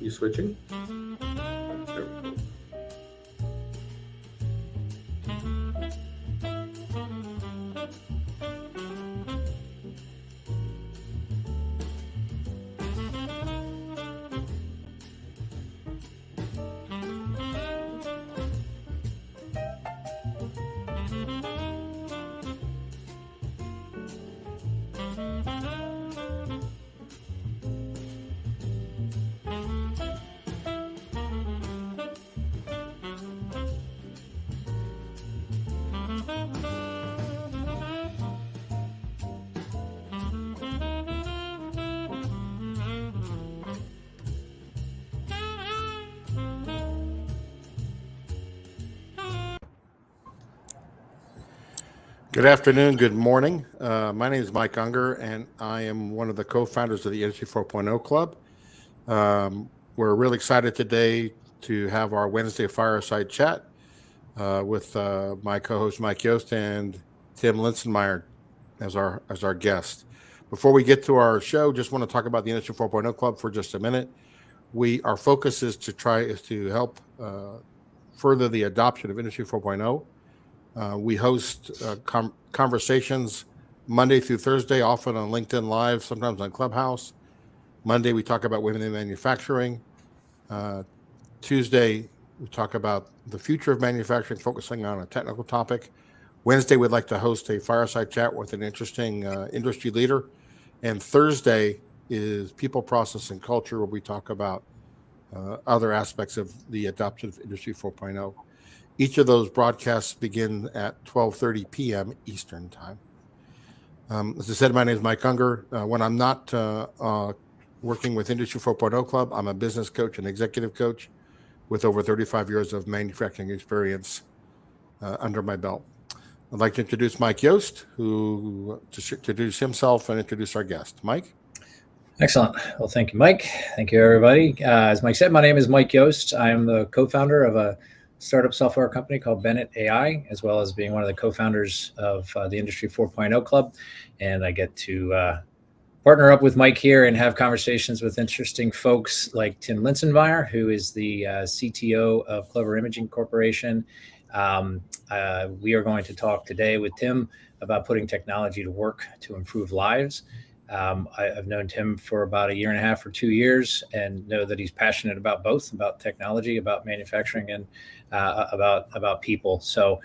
You switching? There we go. Good afternoon, good morning. My name is Mike Ungar, and I am one of the co-founders of the Industry 4.0 Club. We're really excited today to have our Wednesday Fireside Chat with my co-host Mike Yost and Tim Linsenmeyer as our guest. Before we get to our show, just want to talk about the Industry 4.0 Club for just a minute. Our focus is to help further the adoption of Industry 4.0. We host conversations Monday through Thursday, often on LinkedIn Live, sometimes on Clubhouse. Monday, we talk about women in manufacturing. Tuesday, we talk about the future of manufacturing, focusing on a technical topic. Wednesday, we'd like to host a fireside chat with an interesting industry leader. And Thursday is people, process, and culture, where we talk about other aspects of the adoption of Industry 4.0. Each of those broadcasts begin at 12:30 p.m. Eastern Time. As I said, my name is Mike Unger. When I'm not working with Industry 4.0 Club, I'm a business coach and executive coach with over 35 years of manufacturing experience under my belt. I'd like to introduce Mike Yost, to introduce himself and introduce our guest. Mike? Excellent. Well, thank you, Mike. Thank you, everybody. As Mike said, my name is Mike Yost. I am the co-founder of a startup software company called Bennett AI, as well as being one of the co-founders of the Industry 4.0 Club. And I get to partner up with Mike here and have conversations with interesting folks like Tim Linsenmeyer, who is the CTO of Clover Imaging Corporation. We are going to talk today with Tim about putting technology to work to improve lives. I've known Tim for about 1.5 or 2 years, and know that he's passionate about both, about technology, about manufacturing, and about people. So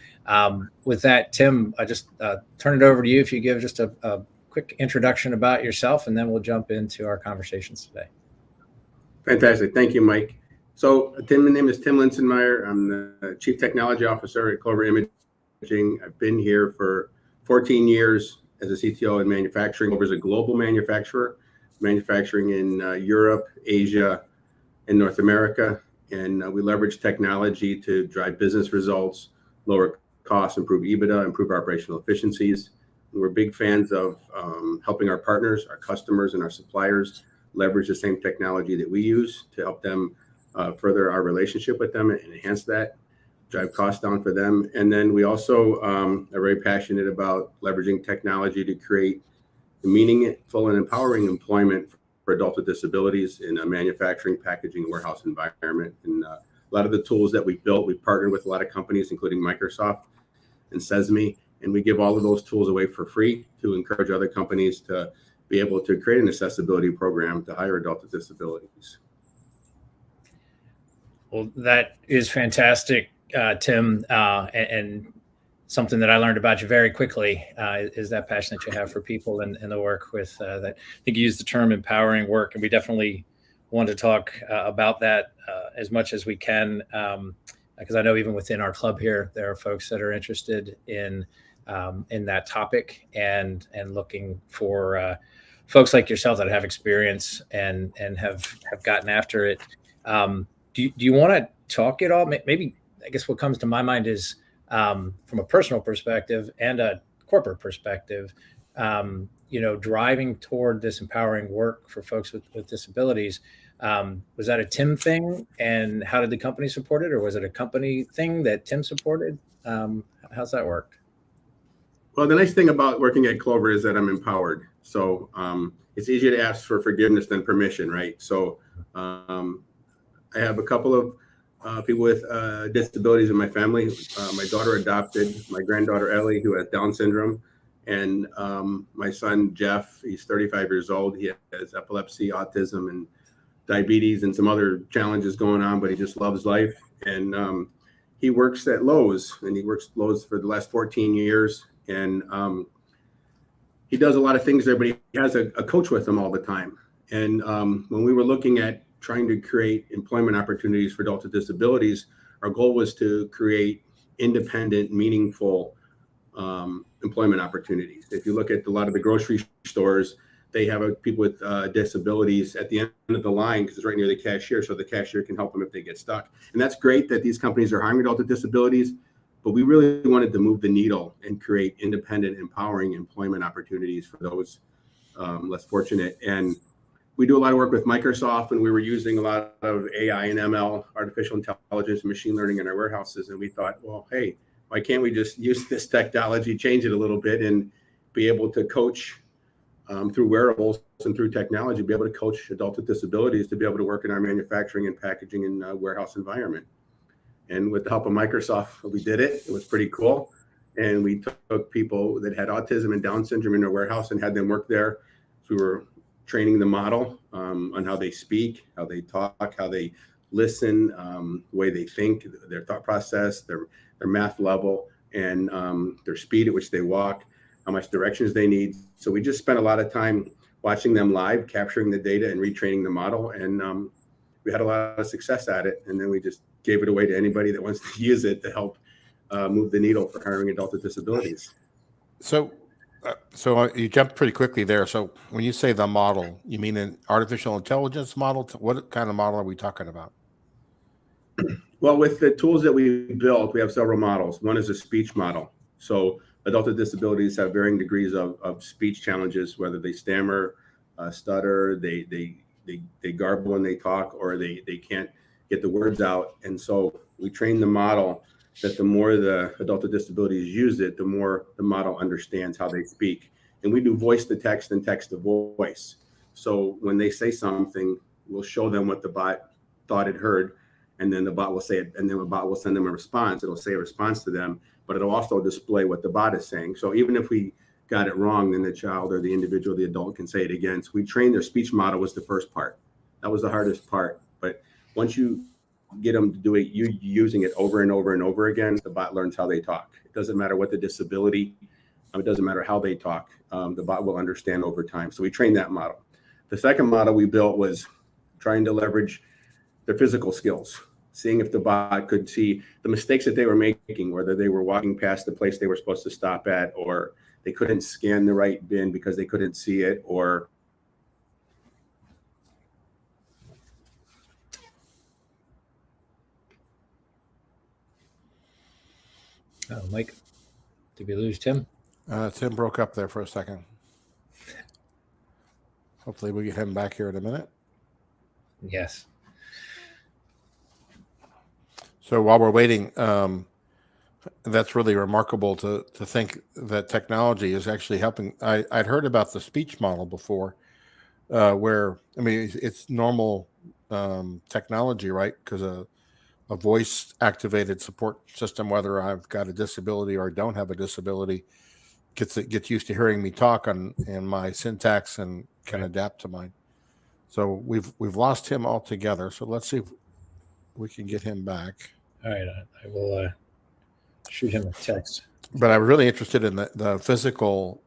with that, Tim, I just turn it over to you if you give just a quick introduction about yourself, and then we'll jump into our conversations today. Fantastic. Thank you, Mike. So my name is Tim Linsenmeyer. I'm the Chief Technology Officer at Clover Imaging. I've been here for 14 years as a CTO in manufacturing. Clover is a global manufacturer, manufacturing in Europe, Asia, and North America. And we leverage technology to drive business results, lower costs, improve EBITDA, improve operational efficiencies. And we're big fans of helping our partners, our customers, and our suppliers leverage the same technology that we use to help them further our relationship with them and enhance that, drive costs down for them. And then we also are very passionate about leveraging technology to create meaningful and empowering employment for adults with disabilities in a manufacturing, packaging, warehouse environment. And a lot of the tools that we built, we've partnered with a lot of companies, including Microsoft and Sesame, and we give all of those tools away for free to encourage other companies to be able to create an accessibility program to hire adults with disabilities. Well, that is fantastic, Tim, and something that I learned about you very quickly is that passion that you have for people and the work with that. I think you used the term empowering work, and we definitely want to talk about that as much as we can, because I know even within our club here, there are folks that are interested in that topic and looking for folks like yourself that have experience and have gotten after it. Do you want to talk at all? Maybe, I guess what comes to my mind is from a personal perspective and a corporate perspective, driving toward this empowering work for folks with disabilities. Was that a Tim thing, and how did the company support it, or was it a company thing that Tim supported? How's that work? Well, the nice thing about working at Clover is that I'm empowered. So it's easier to ask for forgiveness than permission, right? So I have a couple of people with disabilities in my family. My daughter adopted my granddaughter Ellie, who has Down syndrome, and my son Jeff. He's 35 years old. He has epilepsy, autism, and diabetes, and some other challenges going on. But he just loves life, and he works at Lowe's, and he works at Lowe's for the last 14 years, and he does a lot of things there, but he has a coach with him all the time. And when we were looking at trying to create employment opportunities for adults with disabilities, our goal was to create independent, meaningful employment opportunities. If you look at a lot of the grocery stores, they have people with disabilities at the end of the line because it's right near the cashier, so the cashier can help them if they get stuck. And that's great that these companies are hiring adults with disabilities, but we really wanted to move the needle and create independent, empowering employment opportunities for those less fortunate. And we do a lot of work with Microsoft, and we were using a lot of AI and ML, artificial intelligence and machine learning in our warehouses. And we thought, well, hey, why can't we just use this technology, change it a little bit, and be able to coach through wearables and through technology, be able to coach adults with disabilities to be able to work in our manufacturing and packaging and warehouse environment. And with the help of Microsoft, we did it. It was pretty cool. And we took people that had autism and Down syndrome in our warehouse and had them work there. So we were training the model on how they speak, how they talk, how they listen, the way they think, their thought process, their math level, and their speed at which they walk, how much directions they need. So we just spent a lot of time watching them live, capturing the data and retraining the model. And we had a lot of success at it. And then we just gave it away to anybody that wants to use it to help move the needle for hiring adults with disabilities. So you jumped pretty quickly there. So when you say the model, you mean an artificial intelligence model? What kind of model are we talking about? Well, with the tools that we built, we have several models. One is a speech model. So adults with disabilities have varying degrees of speech challenges, whether they stammer, stutter, they garble when they talk, or they can't get the words out. And so we train the model that the more the adult with disabilities use it, the more the model understands how they speak. And we do voice to text and text to voice. So when they say something, we'll show them what the bot thought it heard, and then the bot will say it, and then the bot will send them a response. It'll say a response to them, but it'll also display what the bot is saying. So even if we got it wrong, then the child or the individual, the adult, can say it again. So we trained their speech model was the first part. That was the hardest part. But once you get them to do it, you using it over and over and over again, the bot learns how they talk. It doesn't matter what the disability, it doesn't matter how they talk. The bot will understand over time. So we trained that model. The second model we built was trying to leverage their physical skills, seeing if the bot could see the mistakes that they were making, whether they were walking past the place they were supposed to stop at, or they couldn't scan the right bin because they couldn't see it, or Oh, Mike, did we lose Tim? Tim broke up there for a second. Hopefully we get him back here in a minute. Yes. So while we're waiting, that's really remarkable to think that technology is actually helping. I'd heard about the speech model before, where, I mean, it's normal technology, right? Because a voice-activated support system, whether I've got a disability or don't have a disability, gets used to hearing me talk and my syntax and can adapt to mine. So we've lost him altogether. So let's see if we can get him back. All right, I will shoot him a text. But I'm really interested in the physical.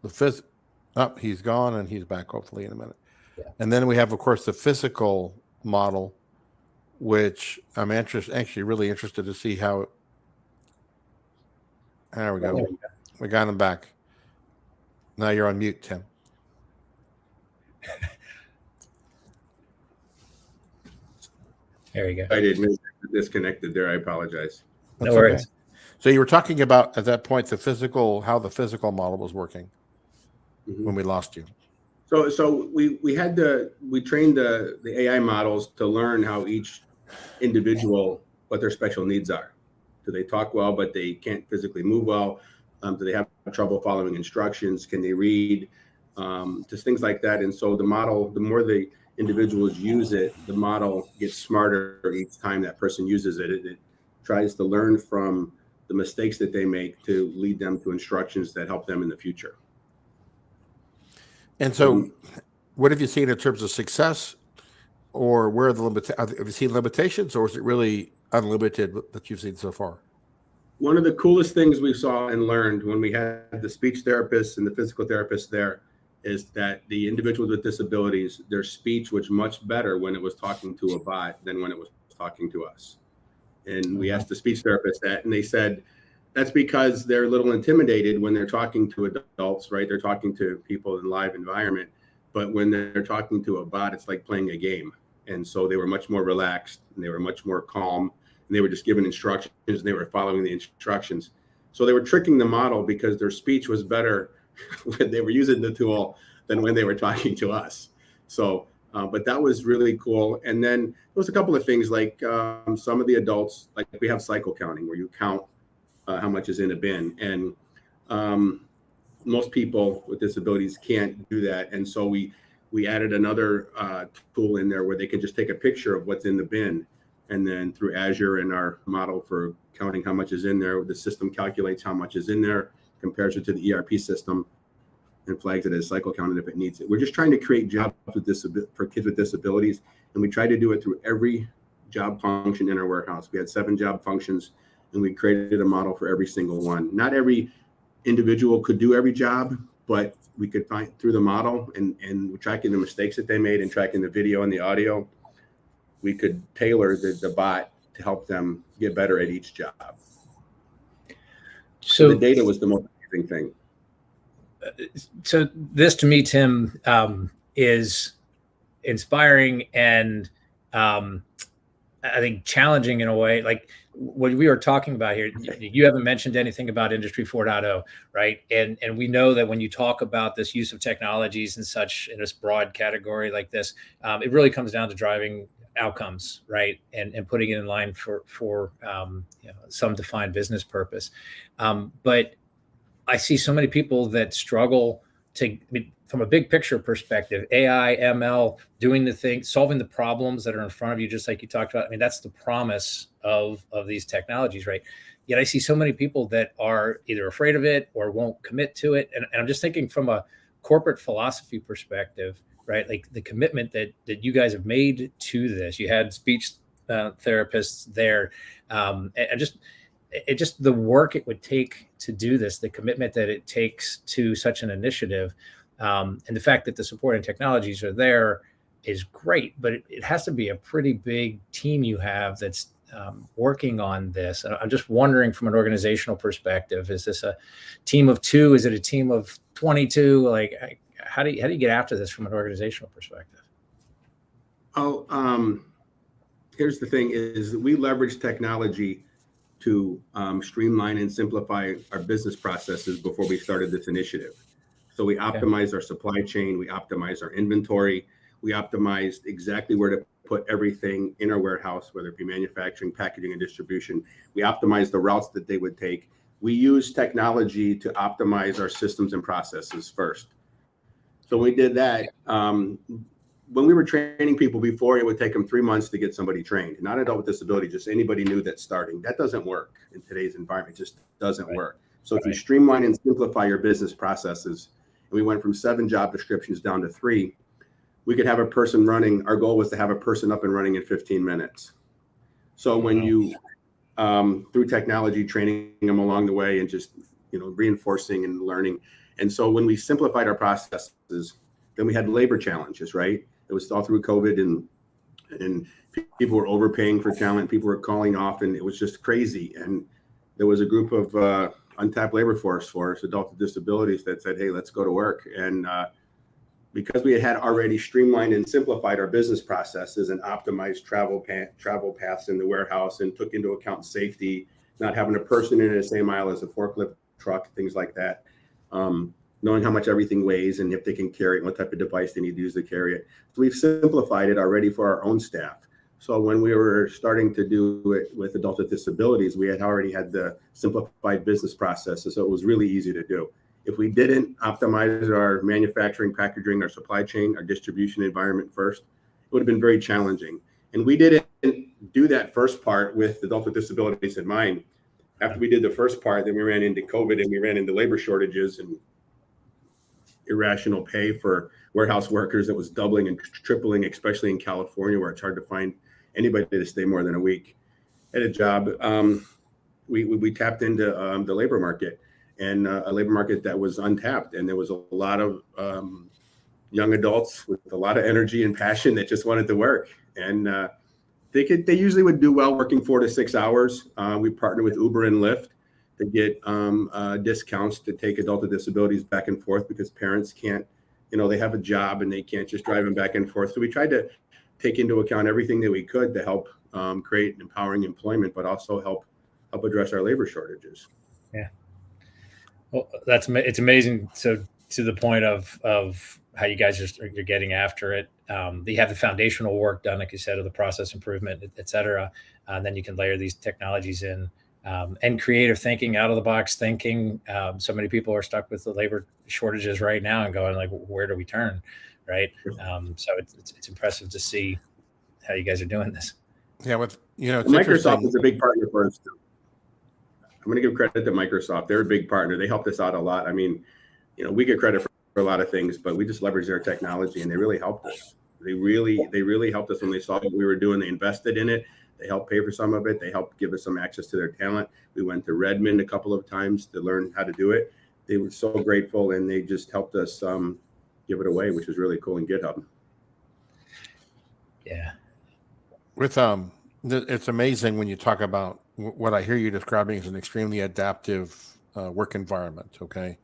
Oh, he's gone and he's back hopefully in a minute. Yeah. And then we have, of course, the physical model, which I'm actually really interested to see how. There we go. We got him back. Now you're on mute, Tim. There you go. I did disconnected there. I apologize. No worries. Okay. So you were talking about at that point how the physical model was working when we lost you. So we trained the AI models to learn how each individual, what their special needs are. Do they talk well, but they can't physically move well? Do they have trouble following instructions? Can they read? just things like that. And so the model, the more the individuals use it, the model gets smarter each time that person uses it. It tries to learn from the mistakes that they make to lead them to instructions that help them in the future. And so what have you seen in terms of success, or where are the have you seen limitations, or is it really unlimited that you've seen so far? One of the coolest things we saw and learned when we had the speech therapists and the physical therapists there is that the individuals with disabilities, their speech was much better when it was talking to a bot than when it was talking to us. And we asked the speech therapist that, and they said that's because they're a little intimidated when they're talking to adults, right? They're talking to people in live environment, but when they're talking to a bot, it's like playing a game. And so they were much more relaxed and they were much more calm, and they were just given instructions and they were following the instructions. So they were tricking the model because their speech was better when they were using the tool than when they were talking to us. So, but that was really cool. And then there was a couple of things like some of the adults, like we have cycle counting where you count how much is in a bin. And most people with disabilities can't do that. And so we added another tool in there where they can just take a picture of what's in the bin. And then through Azure and our model for counting how much is in there, the system calculates how much is in there, compares it to the ERP system, and flags it as cycle counted if it needs it. We're just trying to create jobs for kids with disabilities. And we try to do it through every job function in our warehouse. We had 7 job functions, and we created a model for every single one. Not every individual could do every job, but we could find through the model and tracking the mistakes that they made and tracking the video and the audio, we could tailor the bot to help them get better at each job. So the data was the most amazing thing. So this to me, Tim, is inspiring and I think challenging in a way. Like what we are talking about here, you haven't mentioned anything about Industry 4.0, right? And we know that when you talk about this use of technologies and such in this broad category like this, it really comes down to driving outcomes, right? And putting it in line for some defined business purpose. But I see so many people that struggle from a big picture perspective, AI, ML, doing the thing, solving the problems that are in front of you, just like you talked about. I mean, that's the promise of these technologies, right? Yet I see so many people that are either afraid of it or won't commit to it. And I'm just thinking from a corporate philosophy perspective, right? Like the commitment that you guys have made to this. You had speech therapists there, and just the work it would take to do this, the commitment that it takes to such an initiative, and the fact that the support and technologies are there is great, but it has to be a pretty big team you have that's working on this. And I'm just wondering from an organizational perspective, is this a team of 2? Is it a team of 22? Like, how do you get after this from an organizational perspective? Here's the thing is we leverage technology to streamline and simplify our business processes before we started this initiative. So we optimized our supply chain, we optimized our inventory, we optimized exactly where to put everything in our warehouse, whether it be manufacturing, packaging, and distribution. We optimized the routes that they would take. We use technology to optimize our systems and processes first. So we did that. When we were training people before, it would take them 3 months to get somebody trained. Not an adult with disability, just anybody new that's starting. That doesn't work in today's environment. It just doesn't work. So if you streamline and simplify your business processes, and we went from 7 job descriptions down to 3, we could have a person running. Our goal was to have a person up and running in 15 minutes. So when you, through technology, training them along the way and just, reinforcing and learning. And so when we simplified our processes, then we had labor challenges, right? It was all through COVID and people were overpaying for talent. People were calling off and it was just crazy. And there was a group of untapped labor force for us, adults with disabilities, that said, hey, let's go to work. And because we had already streamlined and simplified our business processes and optimized travel paths in the warehouse and took into account safety, not having a person in the same aisle as a forklift truck, things like that. Knowing how much everything weighs and if they can carry it, what type of device they need to use to carry it. So we've simplified it already for our own staff. So when we were starting to do it with adults with disabilities, we had already had the simplified business processes. So it was really easy to do. if we didn't optimize our manufacturing, packaging, our supply chain, our distribution environment first, it would have been very challenging. And we didn't do that first part with adults with disabilities in mind. After we did the first part, then we ran into COVID and we ran into labor shortages and irrational pay for warehouse workers that was doubling and tripling, especially in California, where it's hard to find anybody to stay more than a week at a job. We tapped into the labor market, and a labor market that was untapped. And there was a lot of young adults with a lot of energy and passion that just wanted to work. And they usually would do well working 4 to 6 hours. We partnered with Uber and Lyft to get discounts to take adult with disabilities back and forth, because parents can't, they have a job and they can't just drive them back and forth. So we tried to take into account everything that we could to help create empowering employment, but also help address our labor shortages. Yeah. Well, it's amazing. So to the point of how you guys you're getting after it, you have the foundational work done, like you said, of the process improvement, et cetera. And then you can layer these technologies in, and creative thinking, out of the box thinking. So many people are stuck with the labor shortages right now and going like, where do we turn? Right. So it's impressive to see how you guys are doing this. Yeah. Microsoft is a big partner for us too. I'm going to give credit to Microsoft. They're a big partner. They helped us out a lot. I mean, we get credit for a lot of things, but we just leveraged their technology and they really helped us. They really helped us when they saw what we were doing. They invested in it. They helped pay for some of it. They helped give us some access to their talent. We went to Redmond a couple of times to learn how to do it. They were so grateful, and they just helped us give it away, which was really cool in GitHub. Yeah. It's amazing when you talk about what I hear you describing as an extremely adaptive work environment. Okay.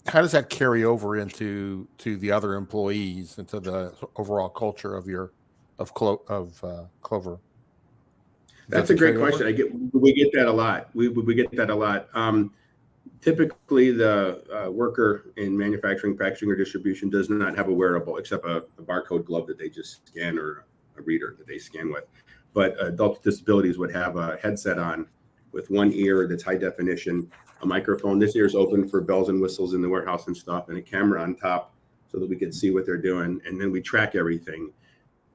How does that carry over into the other employees, into the overall culture of Clover? That's a great question. We get that a lot. We get that a lot. Typically, the worker in manufacturing, packaging, or distribution does not have a wearable except a barcode glove that they just scan, or a reader that they scan with. But adults with disabilities would have a headset on with one ear that's high definition, a microphone. This ear is open for bells and whistles in the warehouse and stuff, and a camera on top so that we can see what they're doing. And then we track everything.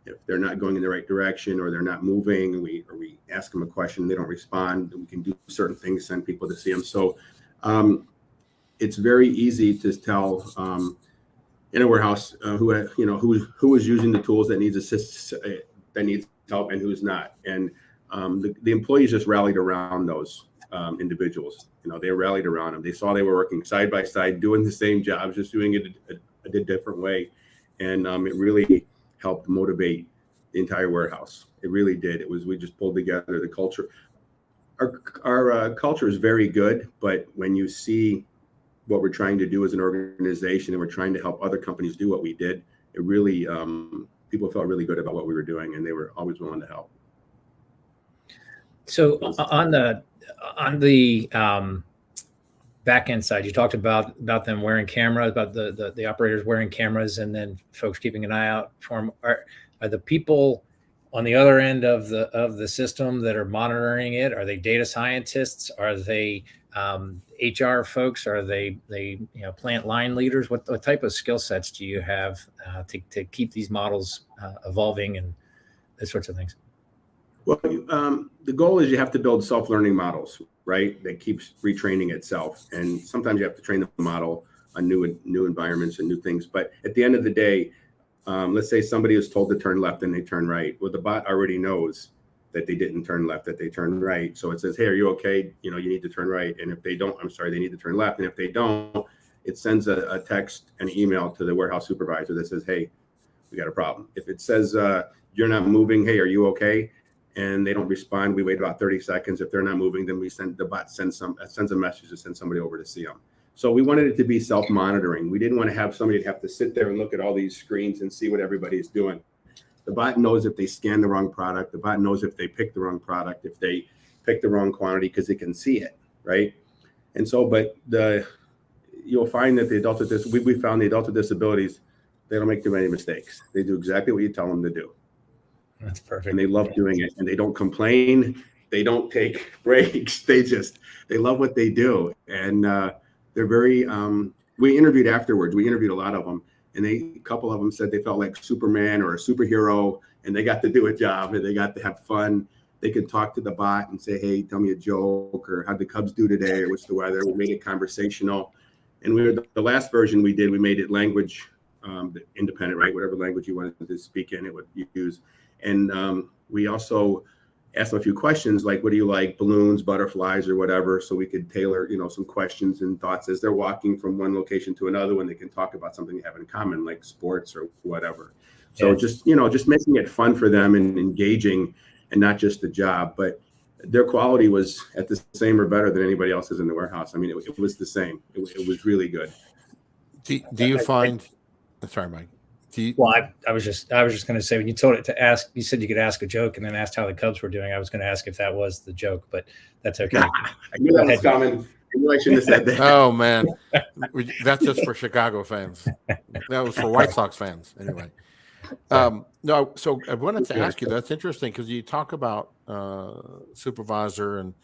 If they're not going in the right direction or they're not moving, we ask them a question, they don't respond, we can do certain things, send people to see them. So it's very easy to tell in a warehouse who is using the tools that needs help and who's not. And the employees just rallied around those individuals. They rallied around them. They saw they were working side by side, doing the same jobs, just doing it a different way. And it really helped motivate the entire warehouse. It really did. We just pulled together the culture. Our culture is very good, but when you see what we're trying to do as an organization, and we're trying to help other companies do what we did, it really, people felt really good about what we were doing, and they were always willing to help. So on the back end side, you talked about them wearing cameras, about the operators wearing cameras, and then folks keeping an eye out for them. Are the people on the other end of the system that are monitoring it? Are they data scientists? Are they HR folks? Are they plant line leaders? What type of skill sets do you have to keep these models evolving and those sorts of things? Well, the goal is you have to build self-learning models, right? That keeps retraining itself. And sometimes you have to train the model on new environments and new things. But at the end of the day, let's say somebody is told to turn left and they turn right. Well, the bot already knows that they didn't turn left, that they turned right. So it says, hey, are you okay? You need to turn right. And if they don't, they need to turn left. And if they don't, it sends a text and an email to the warehouse supervisor that says, hey, we got a problem. If it says you're not moving, hey, are you okay? And they don't respond, we wait about 30 seconds. If they're not moving, then the bot sends a message to send somebody over to see them. So we wanted it to be self-monitoring. We didn't want to have somebody have to sit there and look at all these screens and see what everybody's doing. The bot knows if they scan the wrong product. The bot knows if they pick the wrong product, if they pick the wrong quantity, because it can see it, right? And so, but you'll find that we found the adults with disabilities, they don't make too many mistakes. They do exactly what you tell them to do. That's perfect. And they love doing it, and they don't complain. They don't take breaks. They love what they do. And They're very. We interviewed afterwards. We interviewed a lot of them, and a couple of them said they felt like Superman or a superhero, and they got to do a job and they got to have fun. They could talk to the bot and say, "Hey, tell me a joke," or "How'd the Cubs do today?" or "What's the weather?" We made it conversational, and the last version we did. We made it language independent, right? Whatever language you wanted to speak in, it would use, and we also ask them a few questions like, what do you like, balloons, butterflies, or whatever, so we could tailor, some questions and thoughts as they're walking from one location to another when they can talk about something they have in common, like sports or whatever. So Yeah. just making it fun for them and engaging and not just the job. But their quality was at the same or better than anybody else's in the warehouse. I mean, it was the same. It was really good. Do you find, sorry, Mike. Well, I was just going to say, when you told it to ask, you said you could ask a joke and then asked how the Cubs were doing. I was going to ask if that was the joke, but that's okay. I knew that was coming. I knew I shouldn't have said that. Oh man, that's just for Chicago fans. That was for White Sox fans, anyway. No, so I wanted to ask you. That's interesting because you talk about supervisor, and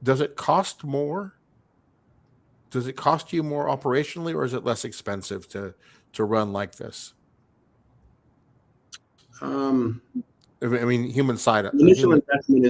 does it cost more? Does it cost you more operationally, or is it less expensive to run like this? I mean, human side. The initial investment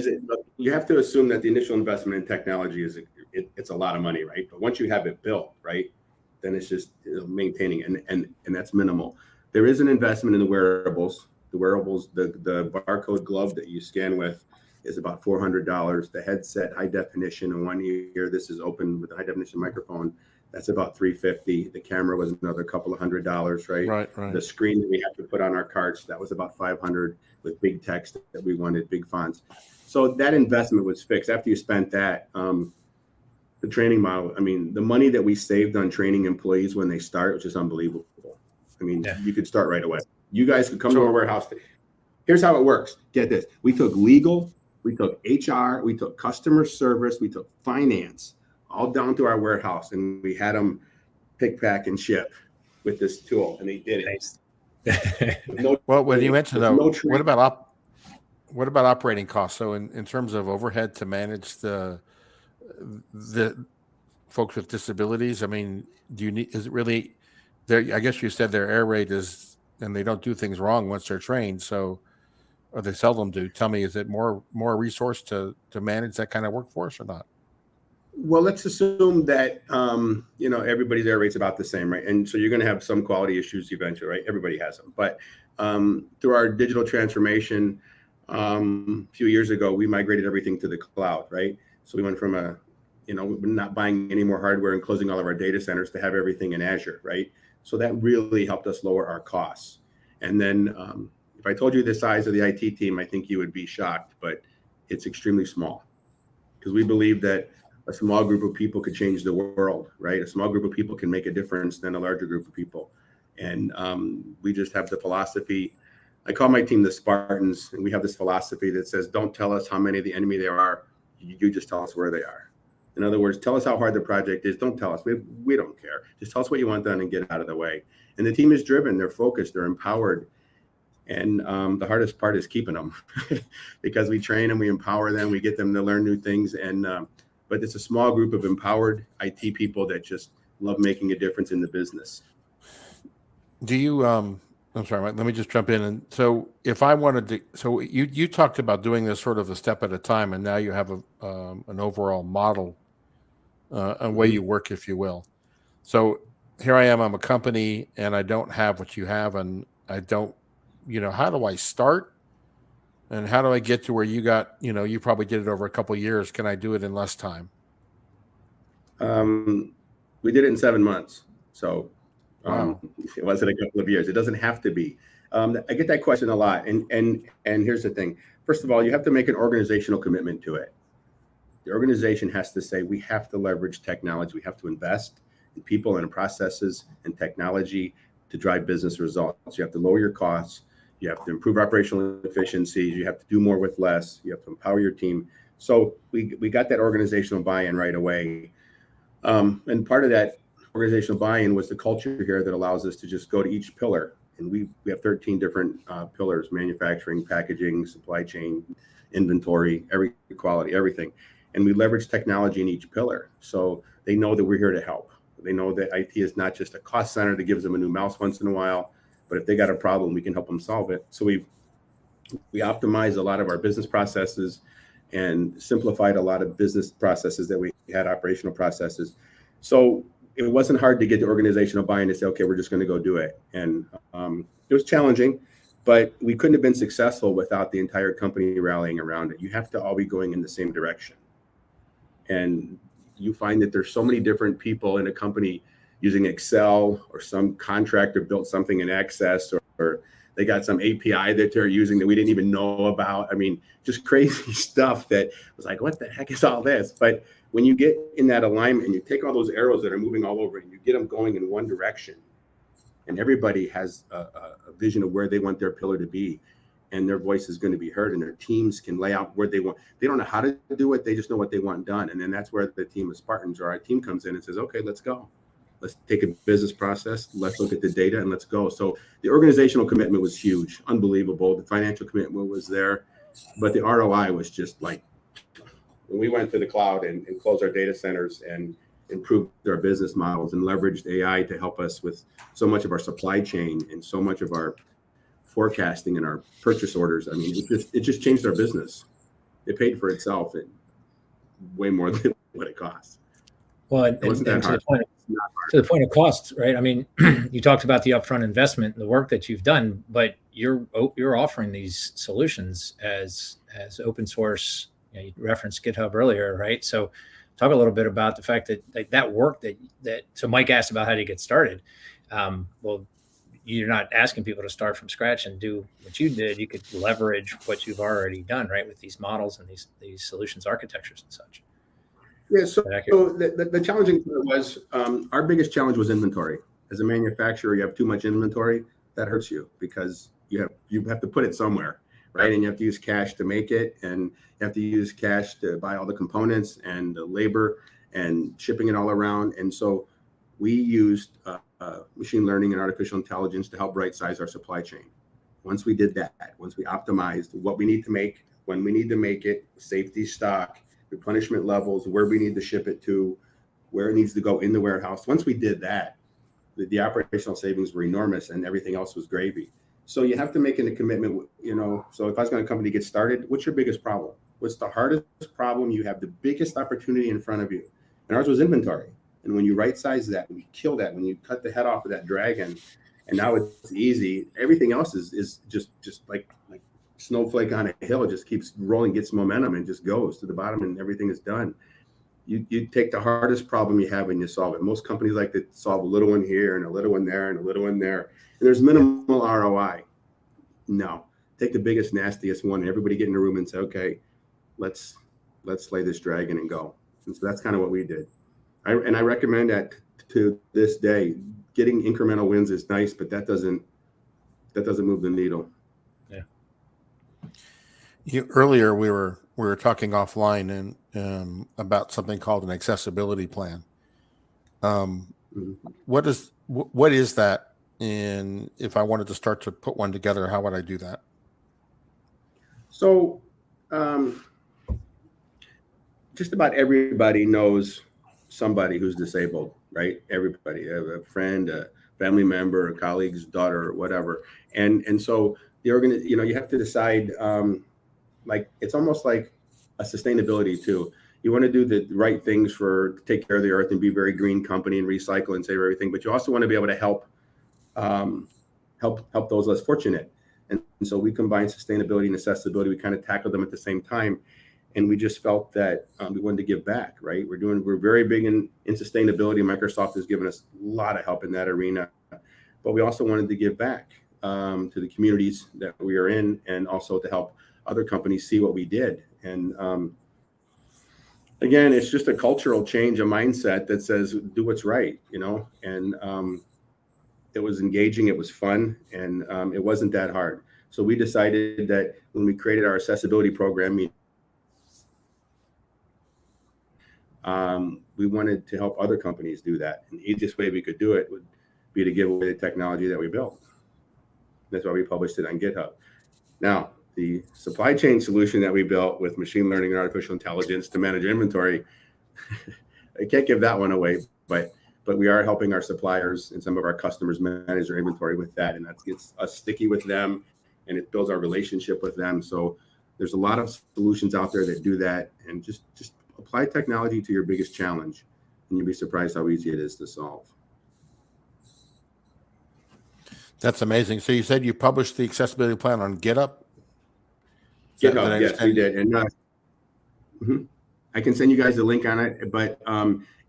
you have to assume that the initial investment in technology it's a lot of money, right? But once you have it built, right, then it's just maintaining it, and that's minimal. There is an investment in the wearables. The wearables, the barcode glove that you scan with is about $400. The headset, high definition in 1 year. This is open with a high definition microphone. That's about $350. The camera was another couple of $100, right? Right. The screen that we have to put on our carts, that was about $500 with big text that we wanted, big fonts. So that investment was fixed. After you spent that, the training model, I mean, the money that we saved on training employees when they start, which is unbelievable. I mean, You could start right away. You guys could come to our warehouse. Here's how it works. Get this. We took legal, we took HR, we took customer service, we took finance, all down to our warehouse, and we had them pick, pack, and ship with this tool, and they did it. Nice. Well, when you mentioned though, what about operating costs? So in terms of overhead to manage the folks with disabilities, I mean, is it really there? I guess you said their error rate is, and they don't do things wrong once they're trained. So, or they seldom do. Tell me, is it more resource to manage that kind of workforce or not? Well, let's assume that everybody's error rate's about the same, right? And so you're going to have some quality issues eventually, right? Everybody has them. But through our digital transformation, a few years ago, we migrated everything to the cloud, right? So we went from not buying any more hardware and closing all of our data centers to have everything in Azure, right? So that really helped us lower our costs. And then if I told you the size of the IT team, I think you would be shocked, but it's extremely small because we believe that a small group of people could change the world, right? A small group of people can make a difference than a larger group of people. And we just have the philosophy. I call my team the Spartans, and we have this philosophy that says, don't tell us how many of the enemy there are. You just tell us where they are. In other words, tell us how hard the project is. Don't tell us. We don't care. Just tell us what you want done and get out of the way. And the team is driven. They're focused. They're empowered. And the hardest part is keeping them because we train them, we empower them, we get them to learn new things. And but it's a small group of empowered IT people that just love making a difference in the business. Do you? I'm sorry, Mike, let me just jump in. And so, if I wanted to, so you talked about doing this sort of a step at a time, and now you have an overall model, a way you work, if you will. So here I am. I'm a company, and I don't have what you have, and I don't. How do I start? And how do I get to where you got, you probably did it over a couple of years. Can I do it in less time? We did it in 7 months. So wow. It wasn't a couple of years. It doesn't have to be. I get that question a lot. And here's the thing. First of all, you have to make an organizational commitment to it. The organization has to say, we have to leverage technology. We have to invest in people and processes and technology to drive business results. You have to lower your costs. You have to improve operational efficiencies. You have to do more with less. You have to empower your team. So we got that organizational buy-in right away. And part of that organizational buy-in was the culture here that allows us to just go to each pillar. And we have 13 different pillars: manufacturing, packaging, supply chain, inventory, quality, everything. And we leverage technology in each pillar. So they know that we're here to help. They know that IT is not just a cost center that gives them a new mouse once in a while, but if they got a problem, we can help them solve it. So we optimized a lot of our business processes and simplified a lot of business processes that we had, operational processes. So it wasn't hard to get the organizational buy-in to say, okay, we're just going to go do it. And it was challenging, but we couldn't have been successful without the entire company rallying around it. You have to all be going in the same direction. And you find that there's so many different people in a company using Excel, or some contractor built something in Access, or they got some API that they're using that we didn't even know about. I mean, just crazy stuff that was like, what the heck is all this? But when you get in that alignment and you take all those arrows that are moving all over and you get them going in one direction, and everybody has a vision of where they want their pillar to be, and their voice is going to be heard, and their teams can lay out where they want. They don't know how to do it. They just know what they want done. And then that's where the team of Spartans, or our team, comes in and says, okay, let's go. Let's take a business process. Let's look at the data and let's go. So the organizational commitment was huge, unbelievable. The financial commitment was there, but the ROI was just like, when we went to the cloud and closed our data centers and improved our business models and leveraged AI to help us with so much of our supply chain and so much of our forecasting and our purchase orders. I mean, it just changed our business. It paid for itself at way more than what it costs. Well, It wasn't that hard. To the point of cost, right? I mean, you talked about the upfront investment and the work that you've done, but you're offering these solutions as open source. You know, you referenced GitHub earlier, right? So talk a little bit about the fact that that work that so Mike asked about how to get started. Well, you're not asking people to start from scratch and do what you did. You could leverage what you've already done, right, with these models and these solutions architectures and such. Yeah, so the challenging part was, our biggest challenge was inventory. As a manufacturer, you have too much inventory, that hurts you, because you have to put it somewhere, right? And you have to use cash to make it, and you have to use cash to buy all the components and the labor and shipping it all around. And so we used machine learning and artificial intelligence to help right size our supply chain. Once we did that, once we optimized what we need to make, when we need to make it, safety stock, replenishment levels, where we need to ship it to, where it needs to go in the warehouse. Once we did that, the operational savings were enormous, and everything else was gravy. So you have to make a commitment, you know. So if I was going to company get started, what's your biggest problem? What's the hardest problem? You have the biggest opportunity in front of you. And ours was inventory. And when you right size that, when you kill that, when you cut the head off of that dragon, and now it's easy, everything else is just like snowflake on a hill. It just keeps rolling, gets momentum, and just goes to the bottom, and everything is done. You take the hardest problem you have and you solve it. Most companies like to solve a little one here and a little one there and a little one there, and there's minimal ROI. No, take the biggest, nastiest one, and everybody get in a room and say, okay, let's slay this dragon and go. And so that's kind of what we did. I recommend that to this day. Getting incremental wins is nice, but that doesn't move the needle. Earlier we were talking offline and about something called an accessibility plan. What is that? And if I wanted to start to put one together, how would I do that? So just about everybody knows somebody who's disabled, right? Everybody, a friend, a family member, a colleague's daughter, whatever. And so you have to decide, like, it's almost like a sustainability too. You want to do the right things to take care of the earth and be a very green company and recycle and save everything, but you also want to be able to help those less fortunate. And so we combine sustainability and accessibility. We kind of tackle them at the same time. And we just felt that we wanted to give back, right? We're very big in sustainability. Microsoft has given us a lot of help in that arena, but we also wanted to give back to the communities that we are in, and also to help other companies see what we did. And again, it's just a cultural change, a mindset that says, do what's right, you know? And it was engaging, it was fun, and it wasn't that hard. So we decided that when we created our accessibility program, we wanted to help other companies do that. And the easiest way we could do it would be to give away the technology that we built. That's why we published it on GitHub. Now, the supply chain solution that we built with machine learning and artificial intelligence to manage inventory, I can't give that one away, but but we are helping our suppliers and some of our customers manage their inventory with that. And that gets us sticky with them, and it builds our relationship with them. So there's a lot of solutions out there that do that, and just apply technology to your biggest challenge, and you'll be surprised how easy it is to solve. That's amazing. So you said you published the accessibility plan on GitHub? GitHub, yes, we did. And I can send you guys a link on it, but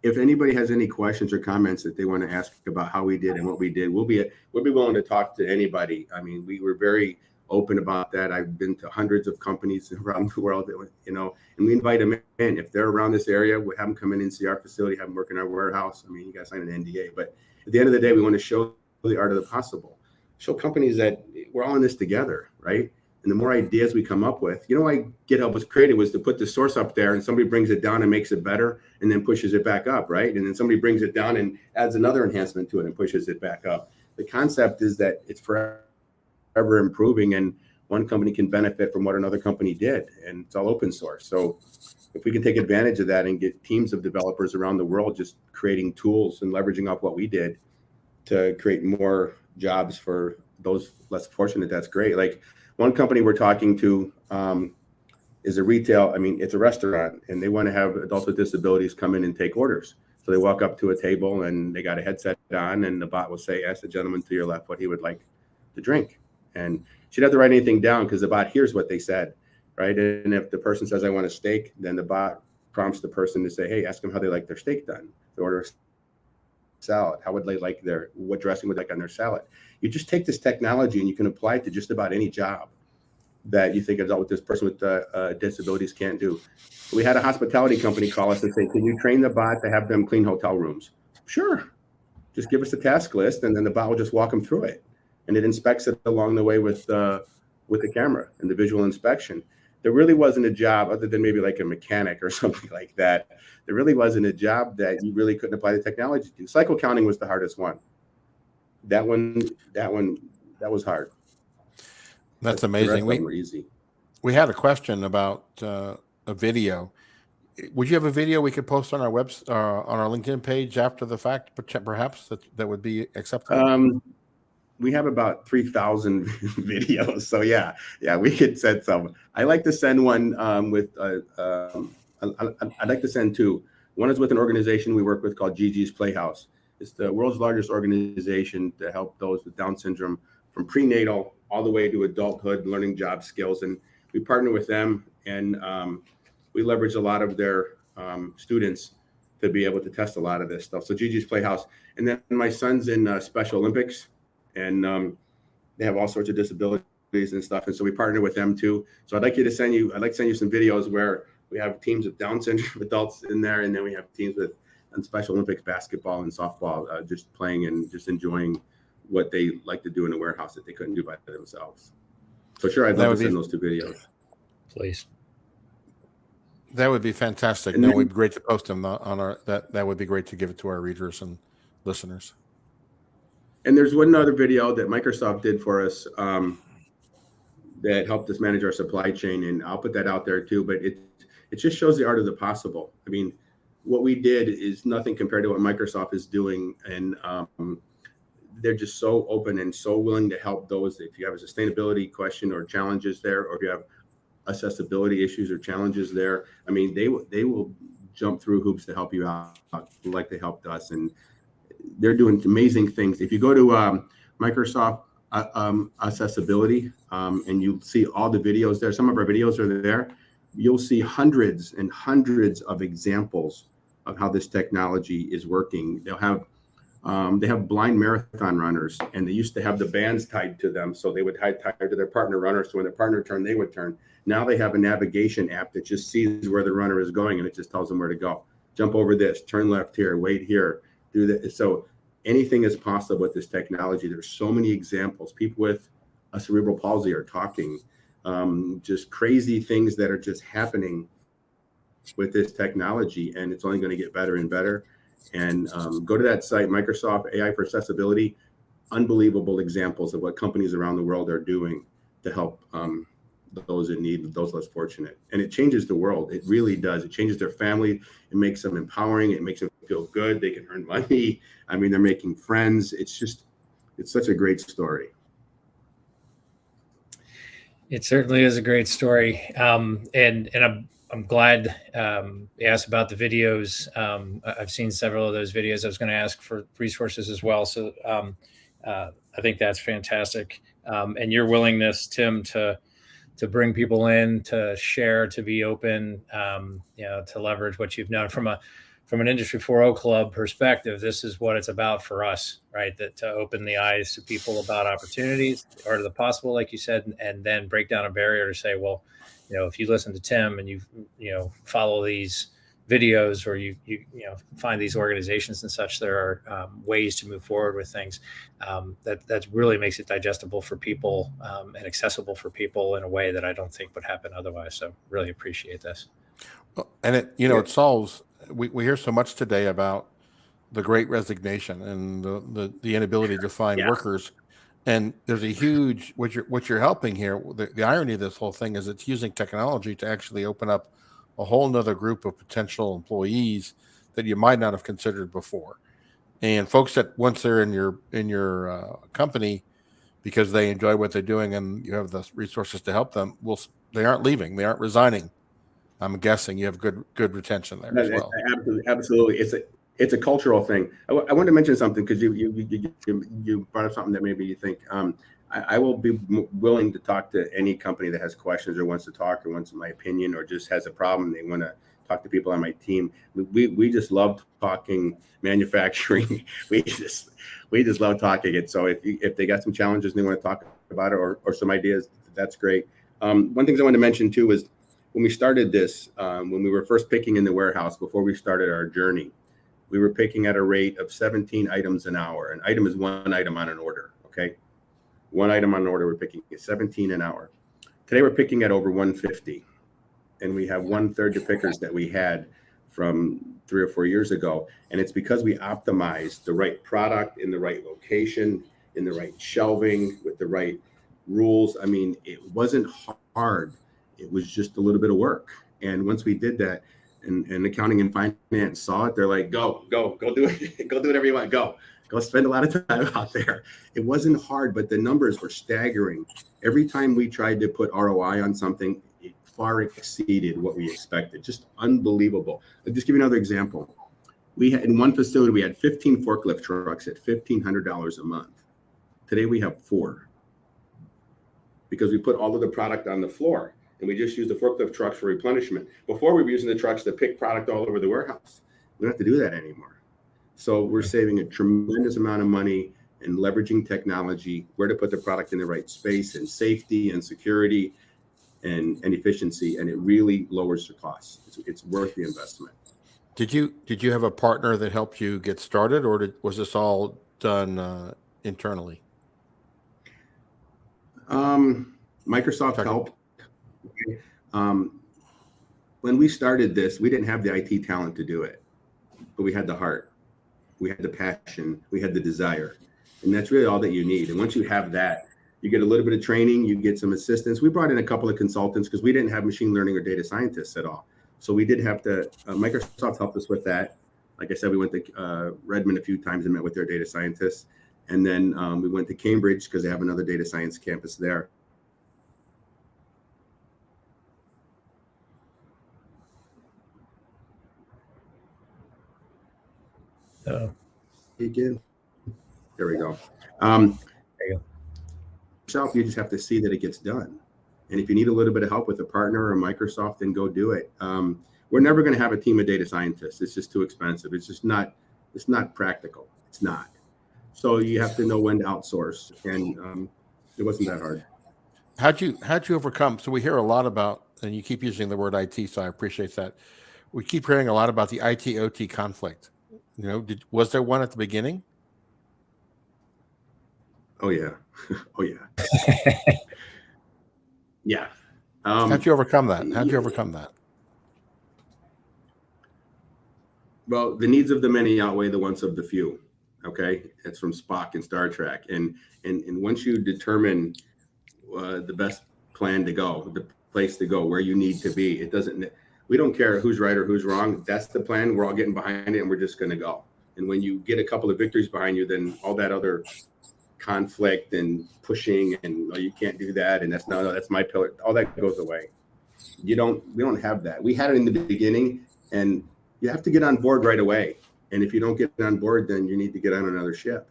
if anybody has any questions or comments that they want to ask about how we did and what we did, we'll be willing to talk to anybody. I mean, we were very open about that. I've been to hundreds of companies around the world, and we invite them in. If they're around this area, we have them come in and see our facility, have them work in our warehouse. I mean, you guys sign an NDA, but at the end of the day, we want to show the art of the possible, show companies that we're all in this together, right? And the more ideas we come up with, why GitHub was created was to put the source up there, and somebody brings it down and makes it better and then pushes it back up, right? And then somebody brings it down and adds another enhancement to it and pushes it back up. The concept is that it's forever improving, and one company can benefit from what another company did, and it's all open source. So if we can take advantage of that and get teams of developers around the world just creating tools and leveraging off what we did to create more jobs for those less fortunate, that's great. Like, one company we're talking to is it's a restaurant, and they want to have adults with disabilities come in and take orders. So they walk up to a table and they got a headset on, and the bot will say, ask the gentleman to your left what he would like to drink. And she doesn't have to write anything down because the bot hears what they said, right? And if the person says, I want a steak, then the bot prompts the person to say, hey, ask them how they like their steak done. They order a salad. How would they like what dressing would they like on their salad? You just take this technology and you can apply it to just about any job that you think is what this person with disabilities can't do. We had a hospitality company call us and say, can you train the bot to have them clean hotel rooms? Sure. Just give us a task list, and then the bot will just walk them through it. And it inspects it along the way with the camera and the visual inspection. There really wasn't a job other than maybe like a mechanic or something like that. There really wasn't a job that you really couldn't apply the technology to. Cycle counting was the hardest one. That was hard. That's amazing. We had a question about a video. Would you have a video we could post on our on our LinkedIn page after the fact, perhaps that would be acceptable? We have about 3,000 videos. So yeah, we could send some. I like to send one I'd like to send two. One is with an organization we work with called Gigi's Playhouse. It's the world's largest organization to help those with Down syndrome from prenatal all the way to adulthood, learning job skills. And we partner with them, and we leverage a lot of their students to be able to test a lot of this stuff. So Gigi's Playhouse. And then my son's in Special Olympics, and they have all sorts of disabilities and stuff. And so we partner with them too. So I'd like to send you some videos where we have teams of Down syndrome adults in there, and then we have teams with Special Olympics basketball and softball, just playing and just enjoying what they like to do in a warehouse that they couldn't do by themselves. So sure, I'd love to send those two videos. Please. That would be fantastic. No, it'd be great to post them on our, that would be great to give it to our readers and listeners. And there's one other video that Microsoft did for us that helped us manage our supply chain, and I'll put that out there too, but it just shows the art of the possible. I mean, what we did is nothing compared to what Microsoft is doing, and they're just so open and so willing to help those. If you have a sustainability question or challenges there, or if you have accessibility issues or challenges there, I mean, they will jump through hoops to help you out, like they helped us, and they're doing amazing things. If you go to Microsoft accessibility and you see all the videos there, some of our videos are there, you'll see hundreds and hundreds of examples of how this technology is working. They have blind marathon runners, and they used to have the bands tied to them, so they would tie to their partner runners. So when their partner turned, they would turn. Now they have a navigation app that just sees where the runner is going, and it just tells them where to go. Jump over this, turn left here, wait here, do that. So anything is possible with this technology. There's so many examples. People with a cerebral palsy are talking, just crazy things that are just happening with this technology, and it's only going to get better and better. And go to that site, Microsoft AI for Accessibility. Unbelievable examples of what companies around the world are doing to help those in need, those less fortunate. And it changes the world. It really does. It changes their family. It makes them empowering. It makes them feel good. They can earn money. I mean, they're making friends. It's such a great story. It certainly is a great story. And I'm glad you asked about the videos. I've seen several of those videos. I was going to ask for resources as well. So I think that's fantastic. And your willingness, Tim, to bring people in, to share, to be open, to leverage what you've known from an Industry 4.0 club perspective. This is what it's about for us, right? That to open the eyes to people about opportunities or the possible, like you said, and then break down a barrier to say, well, if you listen to Tim and you follow these videos, or you find these organizations and such, there are ways to move forward with things that really makes it digestible for people and accessible for people in a way that I don't think would happen otherwise. So really appreciate this. And it solves. We hear so much today about the Great Resignation and the inability to find workers. And there's a huge what you're helping here. The irony of this whole thing is it's using technology to actually open up a whole nother group of potential employees that you might not have considered before. And folks that once they're in your company because they enjoy what they're doing and you have the resources to help them, they aren't leaving, they aren't resigning. I'm guessing you have good retention there as well. Absolutely. It's a cultural thing. I wanted to mention something because you brought up something that made me think. I will be willing to talk to any company that has questions or wants to talk or wants my opinion or just has a problem. They want to talk to people on my team. We just love talking manufacturing. we just love talking it. So if they got some challenges and they want to talk about it or some ideas, that's great. One thing I wanted to mention too is when we started this, when we were first picking in the warehouse before we started our journey, we were picking at a rate of 17 items an hour. An item is one item on an order, okay? One item on an order, we're picking at 17 an hour. Today, we're picking at over 150. And we have 1/3 the pickers that we had from 3 or 4 years ago. And it's because we optimized the right product in the right location, in the right shelving, with the right rules. I mean, it wasn't hard. It was just a little bit of work. And once we did that, and accounting and finance saw it, they're like, go do it. Go do whatever you want. Go spend a lot of time out there. It wasn't hard, but the numbers were staggering. Every time we tried to put ROI on something, it far exceeded what we expected. Just unbelievable. I'll just give you another example. We had in one facility, we had 15 forklift trucks at $1,500 a month. Today we have 4 because we put all of the product on the floor. And we just use the forklift trucks for replenishment. Before we were using the trucks to pick product all over the warehouse. We don't have to do that anymore. So we're saving a tremendous amount of money and leveraging technology, where to put the product in the right space, and safety and security and efficiency. And it really lowers the costs. It's worth the investment. Did you have a partner that helped you get started, or was this all done internally? Microsoft helped. When we started this, we didn't have the IT talent to do it, but we had the heart, we had the passion, we had the desire, and that's really all that you need. And once you have that, you get a little bit of training, you get some assistance. We brought in a couple of consultants because we didn't have machine learning or data scientists at all. So we did have to, Microsoft helped us with that. Like I said, we went to Redmond a few times and met with their data scientists. And then we went to Cambridge because they have another data science campus there. Again, there we go. There you go. You just have to see that it gets done. And if you need a little bit of help with a partner or Microsoft, then go do it. We're never going to have a team of data scientists. It's just too expensive. It's not practical. It's not. So you have to know when to outsource. And it wasn't that hard. How'd you overcome? So we hear a lot about, and you keep using the word IT, so I appreciate that. We keep hearing a lot about the IT-OT conflict. Was there one at the beginning? Oh yeah. Oh yeah. Yeah. How'd you overcome that? Well, the needs of the many outweigh the wants of the few. Okay, it's from Spock in Star Trek. And once you determine the best plan to go, the place to go, where you need to be, it doesn't. we don't care who's right or who's wrong. That's the plan. We're all getting behind it, and we're just going to go. And when you get a couple of victories behind you, then all that other conflict and pushing and you can't do that, and that's no, that's my pillar. All that goes away. We don't have that. We had it in the beginning, and you have to get on board right away. And if you don't get on board, then you need to get on another ship.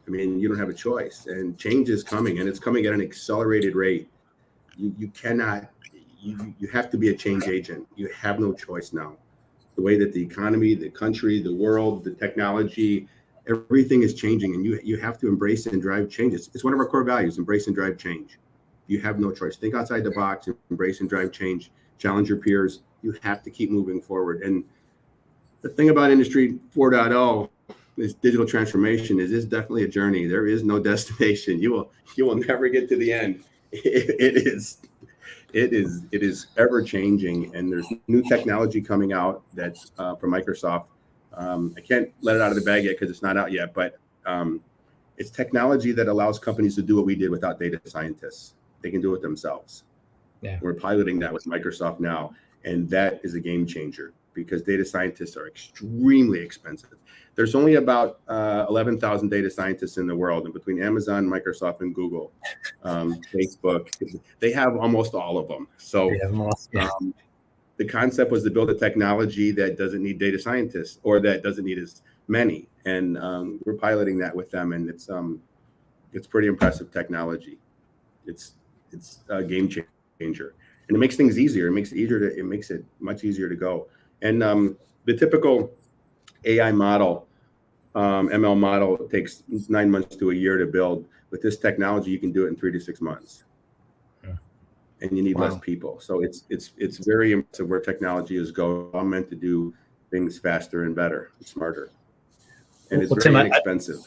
I mean, you don't have a choice. And change is coming, and it's coming at an accelerated rate. You cannot. You have to be a change agent. You have no choice now. The way that the economy, the country, the world, the technology, everything is changing, and you have to embrace and drive changes. It's one of our core values: embrace and drive change. You have no choice. Think outside the box, embrace and drive change, challenge your peers. You have to keep moving forward. And the thing about Industry 4.0, this digital transformation, is it's definitely a journey. There is no destination. You will never get to the end. It is ever changing, and there's new technology coming out that's from Microsoft. I can't let it out of the bag yet because it's not out yet, but it's technology that allows companies to do what we did without data scientists. They can do it themselves. Yeah. We're piloting that with Microsoft now, and that is a game changer because data scientists are extremely expensive. There's only about 11,000 data scientists in the world, and between Amazon, Microsoft, and Google, Facebook, they have almost all of them. So the concept was to build a technology that doesn't need data scientists or that doesn't need as many. And we're piloting that with them, and it's pretty impressive technology. It's a game changer, and it makes things easier. It makes it much easier to go. And the typical AI model, ML model, takes 9 months to a year to build. With this technology, you can do it in 3 to 6 months. And you need less people. So it's very impressive where technology is going. I'm meant to do things faster and better and smarter. And it's very inexpensive.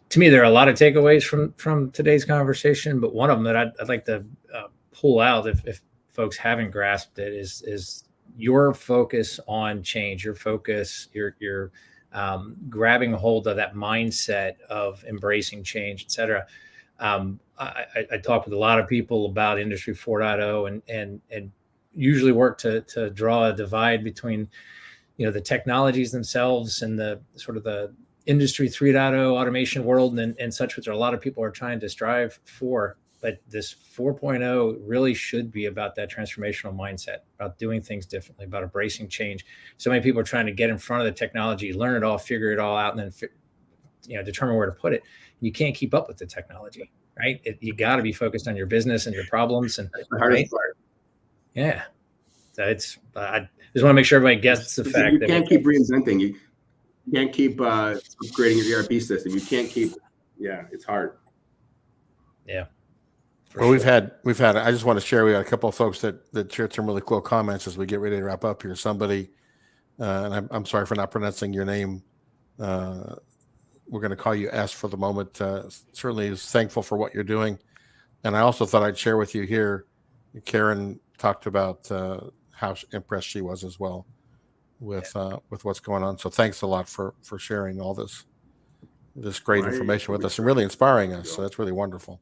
To me, there are a lot of takeaways from today's conversation, but one of them that I'd like to pull out, if folks haven't grasped it, is your focus on change, your focus, your grabbing hold of that mindset of embracing change, et cetera. I talk with a lot of people about Industry 4.0 and usually work to draw a divide between, the technologies themselves and the sort of the Industry 3.0 automation world and such, which a lot of people are trying to strive for. But this 4.0 really should be about that transformational mindset, about doing things differently, about embracing change. So many people are trying to get in front of the technology, learn it all, figure it all out, and then determine where to put it. You can't keep up with the technology, right? You got to be focused on your business and your problems. And that's the hardest part. Yeah, so I just want to make sure everybody gets the fact that you can't keep reinventing. You can't keep upgrading your ERP system. You can't keep. Yeah, it's hard. Yeah. Well, we've had. I just want to share. We got a couple of folks that shared some really cool comments as we get ready to wrap up here. Somebody, and I'm sorry for not pronouncing your name. We're going to call you S for the moment. Certainly is thankful for what you're doing, and I also thought I'd share with you here. Karen talked about how impressed she was as well with what's going on. So thanks a lot for sharing all this great information with us and really inspiring us. So that's really wonderful.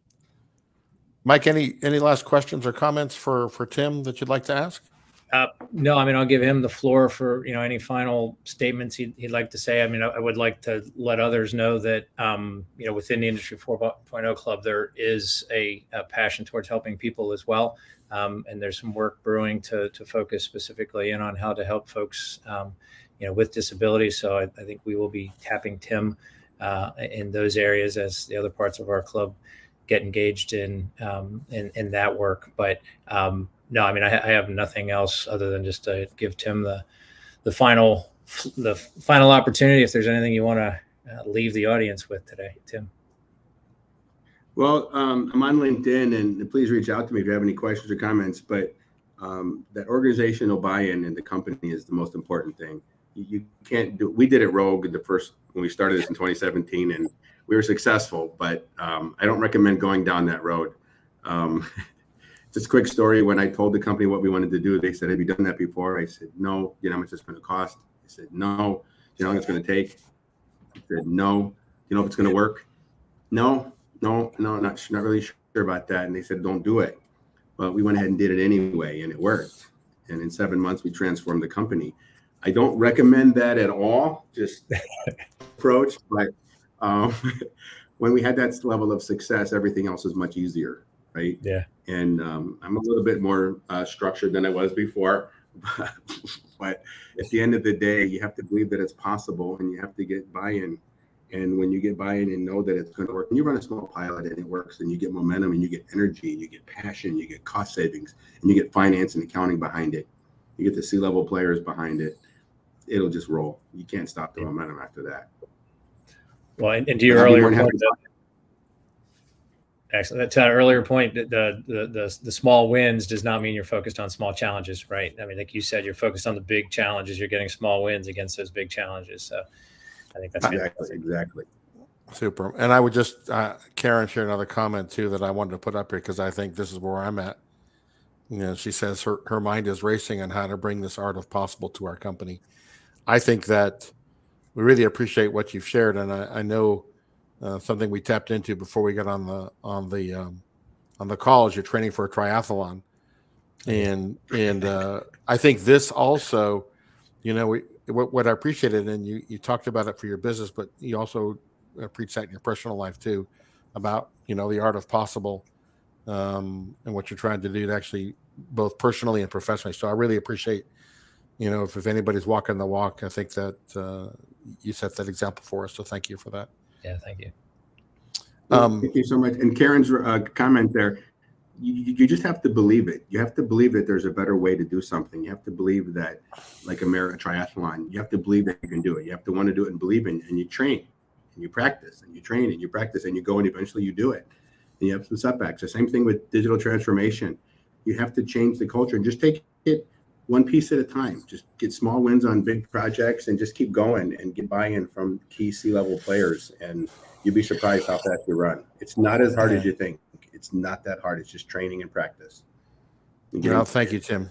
Mike, any last questions or comments for Tim that you'd like to ask? No, I mean, I'll give him the floor for, any final statements he'd like to say. I mean, I would like to let others know that, within the Industry 4.0 Club, there is a passion towards helping people as well. And there's some work brewing to focus specifically in on how to help folks, with disabilities. So I think we will be tapping Tim in those areas as the other parts of our club get engaged in that work. But no, I mean, I have nothing else other than just to give Tim the final opportunity. If there's anything you want to leave the audience with today, Tim. Well, I'm on LinkedIn, and please reach out to me if you have any questions or comments. But that organizational buy-in in the company is the most important thing. You can't do. We did it rogue when we started this in 2017, and we were successful. But I don't recommend going down that road. Just a quick story. When I told the company what we wanted to do, they said, "Have you done that before?" I said, "No." You know how much it's going to cost? I said, "No." You know how long it's going to take? I said, "No." You know if it's going to work? No, not really sure about that. And they said, "Don't do it." But we went ahead and did it anyway, and it worked. And in 7 months, we transformed the company. I don't recommend that at all, just approach, but when we had that level of success, everything else is much easier, right? Yeah. And I'm a little bit more structured than I was before, but at the end of the day, you have to believe that it's possible, and you have to get buy-in. And when you get buy-in and know that it's going to work, and you run a small pilot and it works, and you get momentum, and you get energy, and you get passion, you get cost savings, and you get finance and accounting behind it, you get the C-level players behind it, it'll just roll. You can't stop the momentum after that. Well, and to your earlier point, excellent. To our earlier point, the small wins does not mean you're focused on small challenges, right? I mean, like you said, you're focused on the big challenges. You're getting small wins against those big challenges. So I think that's exactly. Super. And I would just, Karen shared another comment too that I wanted to put up here because I think this is where I'm at. You know, she says her mind is racing on how to bring this art of possible to our company. I think that we really appreciate what you've shared, and I know something we tapped into before we got on the call is you're training for a triathlon, and I think this also, you know, what I appreciated, and you talked about it for your business, but you also preach that in your personal life too, about, you know, the art of possible, and what you're trying to do to actually both personally and professionally. So I really appreciate, you know, if anybody's walking the walk, I think that you set that example for us. So thank you for that. Yeah, thank you. Thank you so much. And Karen's comment there, you just have to believe it. You have to believe that there's a better way to do something. You have to believe that, like a triathlon, you have to believe that you can do it. You have to want to do it and believe in it. And you train and you practice and you train and you practice and you go and eventually you do it. And you have some setbacks. The same thing with digital transformation. You have to change the culture and just take it one piece at a time. Just get small wins on big projects and just keep going and get buy-in from key C-level players. And you'd be surprised how fast you run. It's not as hard as you think. It's not that hard. It's just training and practice. Yeah, thank you, Tim.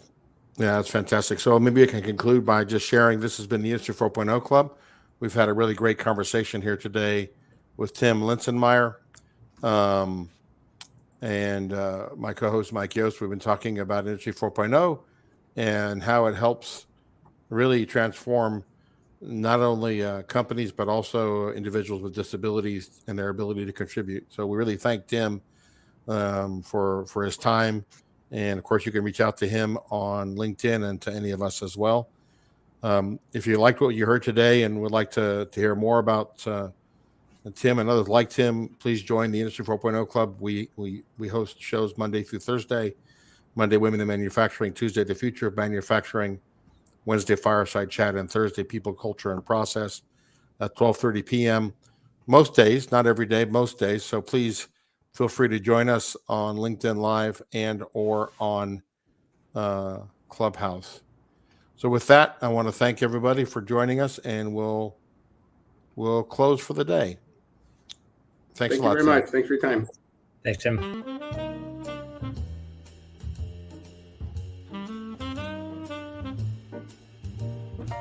Yeah, that's fantastic. So maybe I can conclude by just sharing this has been the Industry 4.0 Club. We've had a really great conversation here today with Tim Linsenmeyer and my co-host, Mike Yost. We've been talking about Industry 4.0 and how it helps really transform not only companies, but also individuals with disabilities and their ability to contribute. So we really thank Tim for his time. And of course, you can reach out to him on LinkedIn and to any of us as well. If you liked what you heard today and would like to hear more about Tim and others like Tim, please join the Industry 4.0 Club. We host shows Monday through Thursday. Monday, Women in Manufacturing. Tuesday, The Future of Manufacturing. Wednesday, Fireside Chat. And Thursday, People, Culture, and Process at 12:30 p.m. Most days, not every day, most days. So please feel free to join us on LinkedIn Live and or on Clubhouse. So with that, I want to thank everybody for joining us, and we'll close for the day. Thanks a lot. Thank you very much. Thanks for your time. Thanks, Tim.